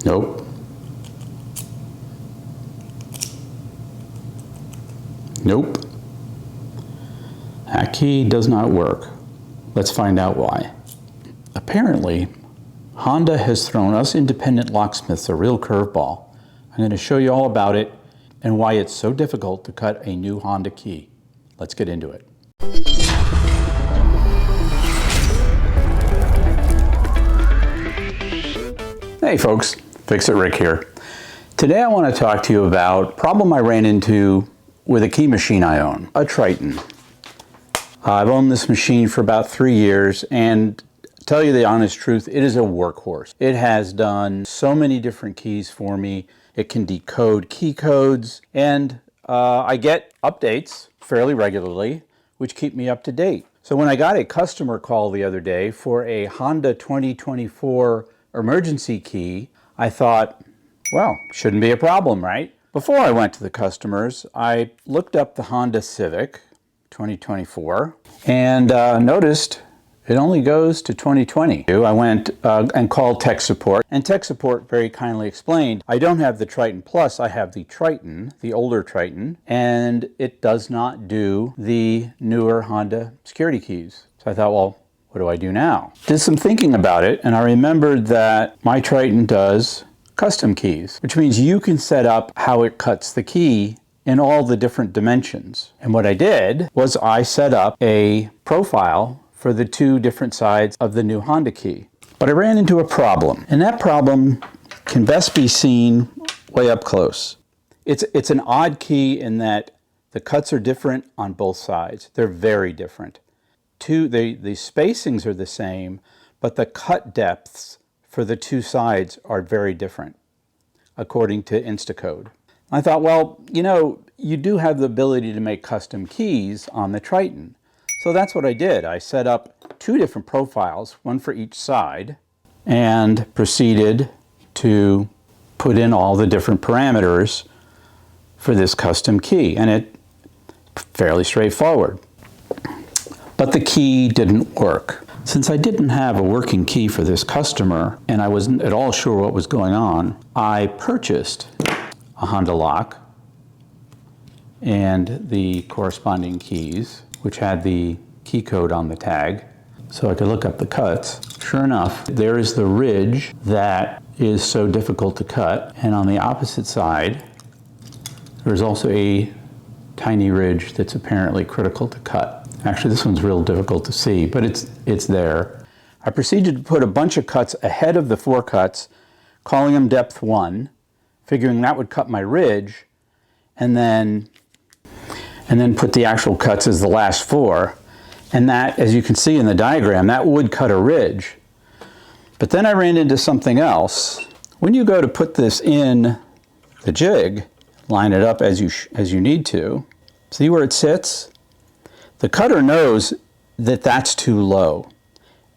Nope. Nope. That key does not work. Let's find out why. Apparently, Honda has thrown us independent locksmiths a real curveball. I'm going to show you all about it and why it's so difficult to cut a new Honda key. Let's get into it. Hey folks, Fix It Rick here. Today I want to talk to you about a problem I ran into with a key machine I own, a Triton. I've owned this machine for about 3 years, and to tell you the honest truth, it is a workhorse. It has done so many different keys for me. It can decode key codes, and I get updates fairly regularly, which keep me up to date. So when I got a customer call the other day for a Honda 2024 emergency key, I thought, well, shouldn't be a problem, right? Before I went to the customers, I looked up the Honda Civic 2024 and noticed it only goes to 2020. I went and called tech support, and tech support very kindly explained, I don't have the Triton Plus, I have the Triton, the older Triton, and it does not do the newer Honda security keys. So I thought, well, what do I do now? Did some thinking about it, and I remembered that my Triton does custom keys, which means you can set up how it cuts the key in all the different dimensions. And what I did was I set up a profile for the two different sides of the new Honda key. But I ran into a problem, and that problem can best be seen way up close. It's an odd key in that the cuts are different on both sides. They're very different. The spacings are the same, but the cut depths for the two sides are very different, according to Instacode. I thought, well, you know, you do have the ability to make custom keys on the Triton. So that's what I did. I set up two different profiles, one for each side, and proceeded to put in all the different parameters for this custom key. And it's fairly straightforward. But the key didn't work. Since I didn't have a working key for this customer, and I wasn't at all sure what was going on, I purchased a Honda lock and the corresponding keys, which had the key code on the tag, so I could look up the cuts. Sure enough, there is the ridge that is so difficult to cut, and on the opposite side, there's also a tiny ridge that's apparently critical to cut. Actually, this one's real difficult to see, but it's there. I proceeded to put a bunch of cuts ahead of the 4 cuts, calling them depth 1, figuring that would cut my ridge, and then put the actual cuts as the last 4. And that, as you can see in the diagram, that would cut a ridge. But then I ran into something else. When you go to put this in the jig, line it up as you need to, see where it sits? The cutter knows that that's too low.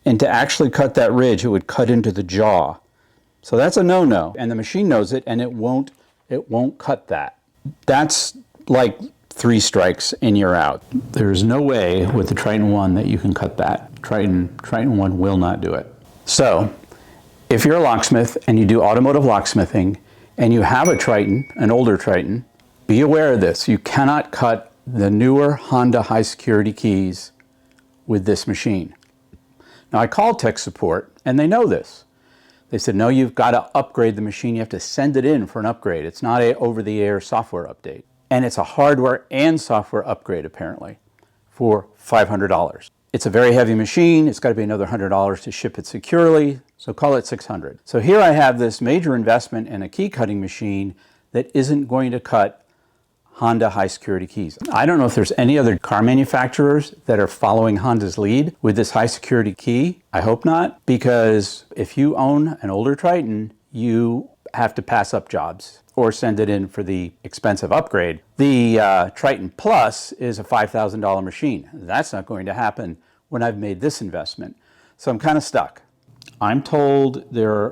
And to actually cut that ridge, it would cut into the jaw. So that's a no-no. And the machine knows it, and it won't cut that. That's like 3 strikes and you're out. There's no way with the Triton 1 that you can cut that. Triton 1 will not do it. So if you're a locksmith and you do automotive locksmithing and you have a Triton, an older Triton, be aware of this. You cannot cut the newer Honda high security keys with this machine. Now I called tech support and they know this. They said, no, you've got to upgrade the machine. You have to send it in for an upgrade. It's not a over-the-air software update. And it's a hardware and software upgrade apparently for $500. It's a very heavy machine. It's got to be another $100 to ship it securely. So call it $600. So here I have this major investment in a key cutting machine that isn't going to cut Honda high security keys. I don't know if there's any other car manufacturers that are following Honda's lead with this high security key. I hope not, because if you own an older Triton, you have to pass up jobs or send it in for the expensive upgrade. The Triton Plus is a $5,000 machine. That's not going to happen when I've made this investment. So I'm kind of stuck. I'm told their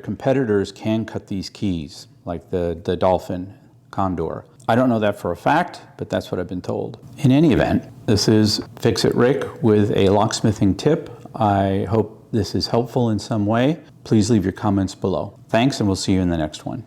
competitors can cut these keys, like the Dolphin, Condor. I don't know that for a fact, but that's what I've been told. In any event, this is Fix It Rick with a locksmithing tip. I hope this is helpful in some way, please leave your comments below. Thanks, and we'll see you in the next one.